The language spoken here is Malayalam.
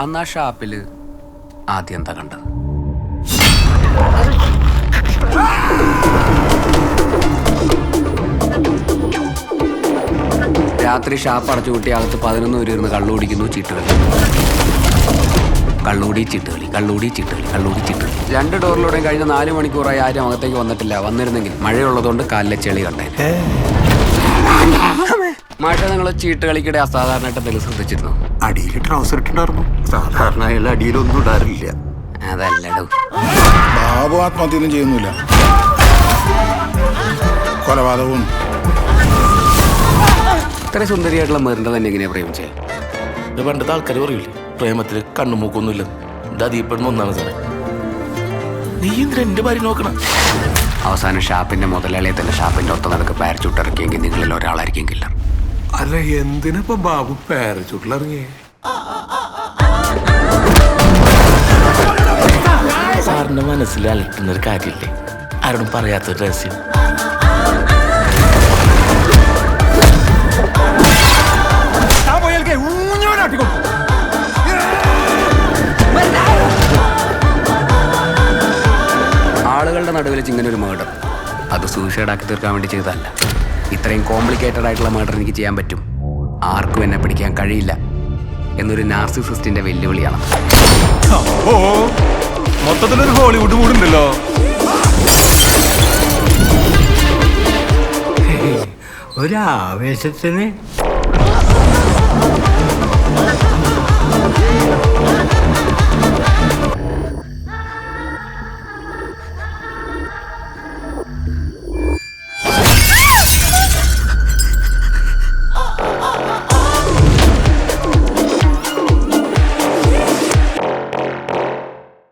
അന്ന് ആ ഷാപ്പില് ആദ്യം എന്താ കണ്ടത്? രാത്രി ഷാപ്പ് അടച്ചു കൂട്ടി അകത്ത് 11 പേര് ഇരുന്ന് കള്ളു കുടിക്കുന്നു, ചീട്ടുകളി. കള്ളൂടി ചീട്ടുകളി, കള്ളൂടി ചീട്ടുകളി, കള്ളൂടി ചീട്ടുകളി. 2 ഡോറിലൂടെയും കഴിഞ്ഞ 4 മണിക്കൂറായി ആരും അകത്തേക്ക് വന്നിട്ടില്ല. വന്നിരുന്നെങ്കിൽ മഴയുള്ളതുകൊണ്ട് കാലിലെ ചെളി കണ്ടേ. മഴ നിങ്ങൾ ചീട്ട് കളിക്കിടെ അസാധാരണമായിട്ട് എന്തെങ്കിലും ശ്രദ്ധിച്ചിരുന്നു? അടിയിൽ ട്രൗസർ ഇട്ടുണ്ടായിരുന്നു. സാധാരണ അയാൾ അടിയിലൊന്നും ഇടാറില്ല. അതല്ലടോ, ബാബു ആത്മഹത്യൊന്നും ചെയ്യുന്നില്ല. കൊലപാതകവും. ഇത്ര സുന്ദരിയായിട്ടുള്ള മെറിന്റെ തന്നെ എങ്ങനെയാ പ്രേമിച്ചേ? ഇത് പണ്ടത്തെ ആൾക്കാർ പറയൂലേ, പ്രേമത്തിൽ കണ്ണുമൂക്കൊന്നുമില്ല. ഇത് അതീപ്പെടുന്ന ഒന്നാണ് സാറേ. നീ എന്തിനാ എന്റെ ഭാര്യ നോക്കണം? അവസാനം ഷാപ്പിന്റെ മുതലാളിയെ തന്നെ ഷാപ്പിന്റെ ഒത്ത നടക്ക് പാരച്ചൂട്ടിറക്കിയെങ്കിൽ നിങ്ങളിൽ ഒരാളായിരിക്കും കില്ലർ. അല്ല, എന്തിനിപ്പോ ബാബു പാരച്ചൂട്ടിലിറങ്ങിയേ? സാറിന്റെ മനസ്സിൽ അലട്ടുന്നൊരു കാര്യമില്ലേ, ആരോടും പറയാത്തൊരു രഹസ്യം. ആളുകളുടെ നടുവിൽ ഇങ്ങനെ ഒരു മേർഡർ, അത് സൂയിസൈഡ് ആക്കി തീർക്കാൻ വേണ്ടി ചെയ്തതല്ല. ഇത്രയും കോംപ്ലിക്കേറ്റഡ് ആയിട്ടുള്ള മേർഡർ എനിക്ക് ചെയ്യാൻ പറ്റും, ആർക്കും എന്നെ പിടിക്കാൻ കഴിയില്ല എന്നൊരു നാർസിസിസ്റ്റിന്റെ വെല്ലുവിളിയാണ്. മൊത്തത്തിലൊരു ഹോളിവുഡ് മൂടുണ്ടല്ലോ. ഒരാവേശത്തിന്